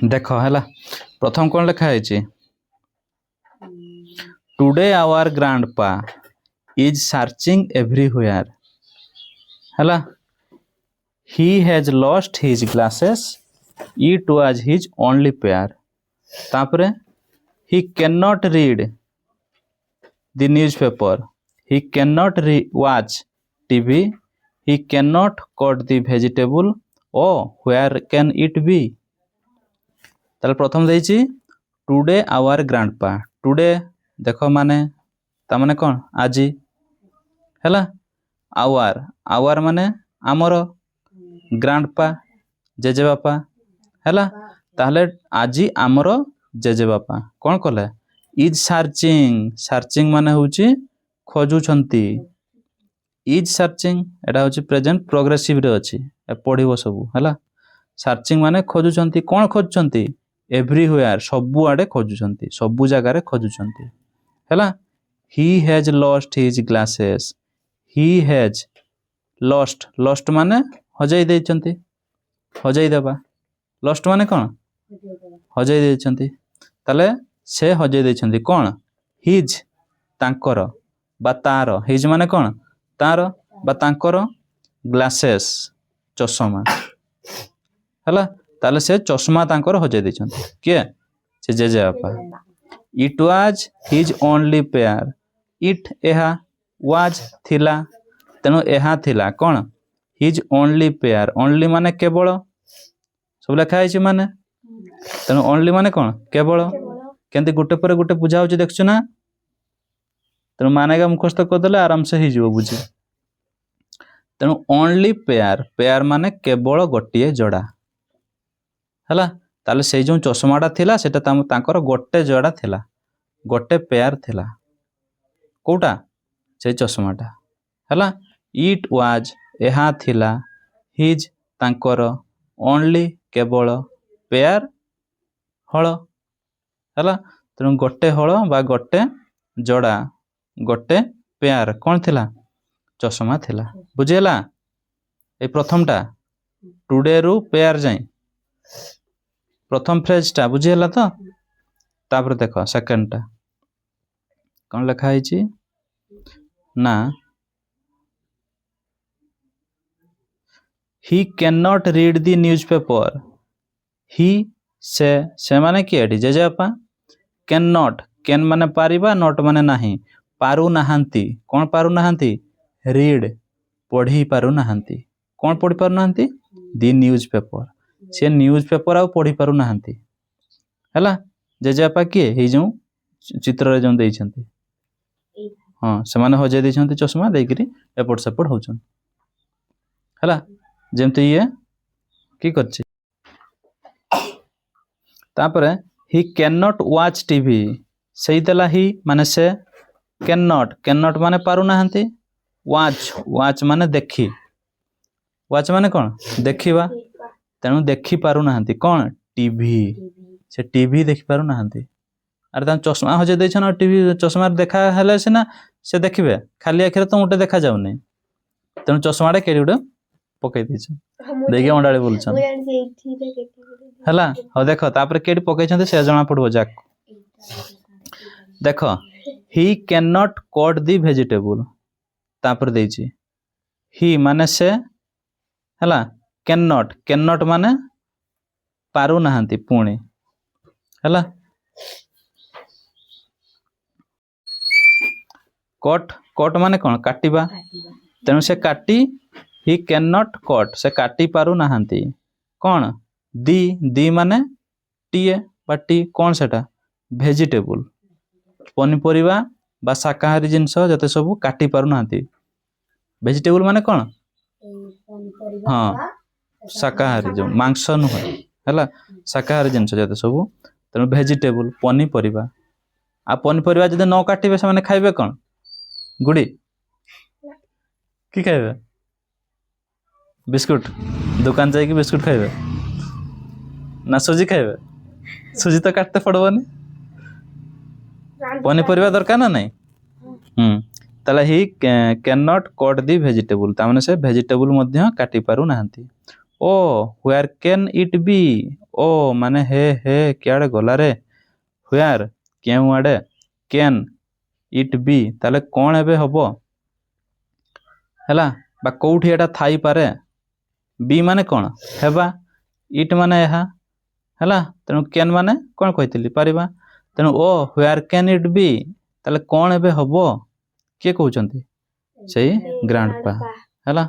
देख है प्रथम कौन लिखाई today our grandpa is searching everywhere है he has lost his glasses it was his only pair तापरे he can not read the newspaper he can not watch TV he cannot cut the vegetable oh where can it be ताले प्रथम देइछि today our ग्रांडपा today देखो माने ता माने कोन आजी हैला our our माने आमर ग्रांडपा जेजे बापा हैला ताहले आजी आमर जेजे बापा कोन कले इज सर्चिंग माने होउछि खोजुछंती इज सर्चिंग एटा होची प्रेजेंट प्रोग्रेसिव रे अछि पढिबो सबु हला सर्चिंग माने खोजुचंती कोन खोजुचंती एवरीवेयर सबु आडे खोजुचंती सबु जगह रे खोजुचंती हला ही has lost his glasses he has lost माने हजाई देचंती हजाई देबा लॉस्ट माने कोन हजाई देचंती ताले से हजाई देचंती कोन हिज तांकर बा तार हिज माने कोन तार बा तांकर ग्लासेस चश्मा हला ताले से चश्मा तांकर हजाई देचंती के से जेजे बापा it was his only pair it एहा वाज थिला तेनो एहा थिला कोन हिज ओनली पेयर ओनली माने केवल सब लिखा है माने तेनो ओनली माने कोन केवल केंति गुटे पर गुटे बुझा होची देखछु ना तेणु मानेगा मुखस्त करदे आराम से ही बुझे तेणु ओनली पेयर माने केवल गोटे जोड़ा है ताले से जो चश्माटा थिला सेटा तांकर गोटे जोड़ा थिला गोटे पेयर थिला कोटा से चश्माटा है इट वाज एहा थिला हिज तांकर ओनली केवल पेयर हल है तेणु गोटे हल बा गोटे जोड़ा गोटे पेयर कौन थिला चश्मा थिला बुझेला ए प्रथमटा टुडे रु पेयर जाए प्रथम फ्रेजटा बुझेला तो तापर देख सेकेंडटा कौन लिखा है ना he can not read the newspaper he से माने किए जेजे बापा कैन माने पारिबा नॉट माने नाही पारु नाहांती कौन पारु नाहांती रीड पढ़ी पारु नाहांती कौन पढ़ी पारु नाहांती दी न्यूज़पेपर से न्यूज़पेपर आ पढ़ी पारु नाहांती हैला जेजे बापा किए हे जो चित्र रे जो देइछंती हां से माने हो जे देइछंती चश्मा देइकरी एपट सेपट होछन हैला जेमते ये की करछि तापरे he can not watch TV सही देला ही माने से कैन नॉट माने पारु नाहंती वाच माने देखी वाच माने कौन देखिबा तेणु देखी पारु नाहंती कौन टीवी से टीवी देखि पारु नाहंती अरे ता चश्मा हजे दैछन टीवी चश्मा देखा हेले सिना से देखिबे खाली आखिरे तो उठे देखा जाउनी तेणु चश्माडे केडी उडे पकई दैछ देखि अंडाळे बोलछन हला हो देखो तापर केडी पकई छन से जणा पड़बो जाक देखो ही can not cut the vegetable तापर देछि ही माने से हला कैन नॉट माने पारु नाहंती पुणी हला कट माने कोन काटिबा तेनु से काटी ही कैन नॉट कट से काटी पारु नाहंती कोन दी माने टीए बाटी कोन सेटा वेजिटेबल पनीपरिबा बा शाकाहारी जिनस जते सब काटी पारु नाहंती वेजिटेबल माने कोन हाँ शाकाहारी जो मांस नुह है शाकाहारी जिनस जते सब तेणु वेजिटेबल पनीपरिबा आ पनीपरिबा जदि न काटिबे से माने खाइबे कोन गुड़ी की खाइबे बिस्कुट दुकान जाइए बिस्कुट खाइबे ना सुजी खाइबे सुजी तो काटते पड़बनी पनीपरिबा दरकार ना नहीं ताले he can not cut the vegetable तामाने से वेजिटेबल मध्य काटी पारु नाहंती ଓ ହ୍ୱେୟାର କ୍ୟାନ୍ ଇଟ୍ ବି। ଓ ମାନେ ହେ ହେ କିଆଡ଼େ ଗଲା ରେ। ହ୍ୱେୟାର କେଉଁଆଡ଼େ, କ୍ୟାନ୍ ଇଟ୍ ବି ତାହେଲେ କ'ଣ ଏବେ ହବ ହେଲା, ବା କେଉଁଠି ଏଇଟା ଥାଇପାରେ। ବି ମାନେ କ'ଣ ହେବା, ଇଟ୍ ମାନେ ଏହା ହେଲା, ତେଣୁ କ୍ୟାନ୍ ମାନେ କ'ଣ କହିଥିଲି ପାରିବା। ତେଣୁ ଓ ହ୍ୱେୟାର କ୍ୟାନ୍ ଇଟ୍ ବି ତାହେଲେ କ'ଣ ଏବେ ହବ, କିଏ କହୁଛନ୍ତି, ସେଇ ଗ୍ରାଣ୍ଡପା ହେଲା।